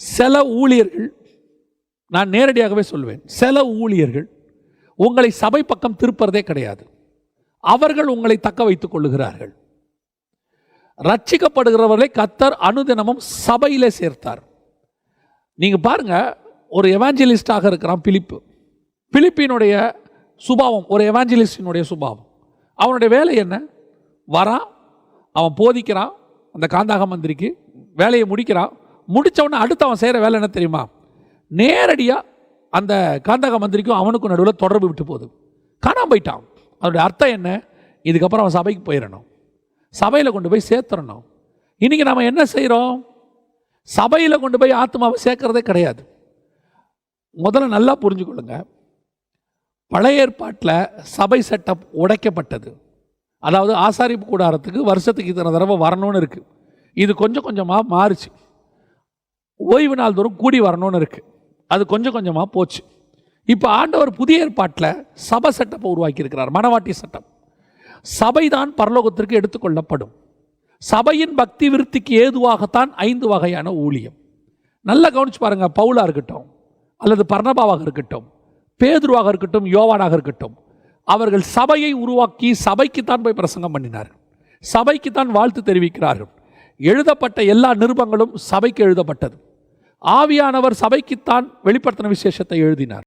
சில ஊழியர்கள், நான் நேரடியாகவே சொல்வேன், சில ஊழியர்கள் உங்களை சபை பக்கம் திருப்பறதே கிடையாது. அவர்கள் உங்களை தக்க வைத்துக் கொள்ளுகிறார்கள். ரட்சிக்கப்படுகிறவர்களை கர்த்தர் அனுதினமும் சபையிலே சேர்த்தார். நீங்க பாருங்க, ஒரு எவாஞ்சலிஸ்டாக இருக்கிறான் பிலிப்பினுடைய சுபாவம் ஒரு எவாஞ்சலிஸ்டினுடைய சுபாவம். அவனுடைய வேலை என்ன? வரான், அவன் போதிக்கிறான், அந்த காந்தாக மந்திரிக்கு வேலையை முடிக்கிறான். முடித்தவொடனே அடுத்து அவன் செய்கிற வேலை என்ன தெரியுமா? நேரடியாக அந்த காந்தாக மந்திரிக்கும் அவனுக்கும் நடுவில் தொடர்பு விட்டு போகுது. காணாமல் போயிட்டான். அதோடைய அர்த்தம் என்ன? இதுக்கப்புறம் அவன் சபைக்கு போயிடணும், சபையில் கொண்டு போய் சேர்த்துடணும். இன்றைக்கி நம்ம என்ன செய்கிறோம்? சபையில் கொண்டு போய் ஆத்மாவை சேர்க்கறதே கிடையாது. முதல்ல நல்லா புரிஞ்சுக்கொள்ளுங்க, பழைய ஏற்பாட்டில் சபை செட்டப் உடைக்கப்பட்டது. அதாவது ஆசாரிப்பு கூடாரத்துக்கு வருஷத்துக்கு இத்தனை தடவை வரணும்னு இருக்குது. இது கொஞ்சம் கொஞ்சமாக மாறுச்சு. ஓய்வு நாள் தோறும் கூடி வரணும்னு இருக்குது. அது கொஞ்சம் கொஞ்சமாக போச்சு. இப்போ ஆண்டவர் புதிய ஏற்பாட்டில் சபை செட்டப்பை உருவாக்கியிருக்கிறார், மனவாட்டி சட்டம். சபை தான் பரலோகத்திற்கு எடுத்துக்கொள்ளப்படும். சபையின் பக்தி விருத்திக்கு ஏதுவாகத்தான் 5 வகையான ஊழியம். நல்லா கவனிச்சு பாருங்க. பவுலா இருக்கட்டும், அல்லது பர்னபாவாக இருக்கட்டும், பேதுருவாக இருக்கட்டும், யோவானாக இருக்கட்டும், அவர்கள் சபையை உருவாக்கி சபைக்குத்தான் போய் பிரசங்கம் பண்ணினார்கள், சபைக்குத்தான் வாழ்த்து தெரிவிக்கிறார்கள். எழுதப்பட்ட எல்லா நிருபங்களும் சபைக்கு எழுதப்பட்டது. ஆவியானவர் சபைக்குத்தான் வெளிப்படுத்தின விசேஷத்தை எழுதினார்.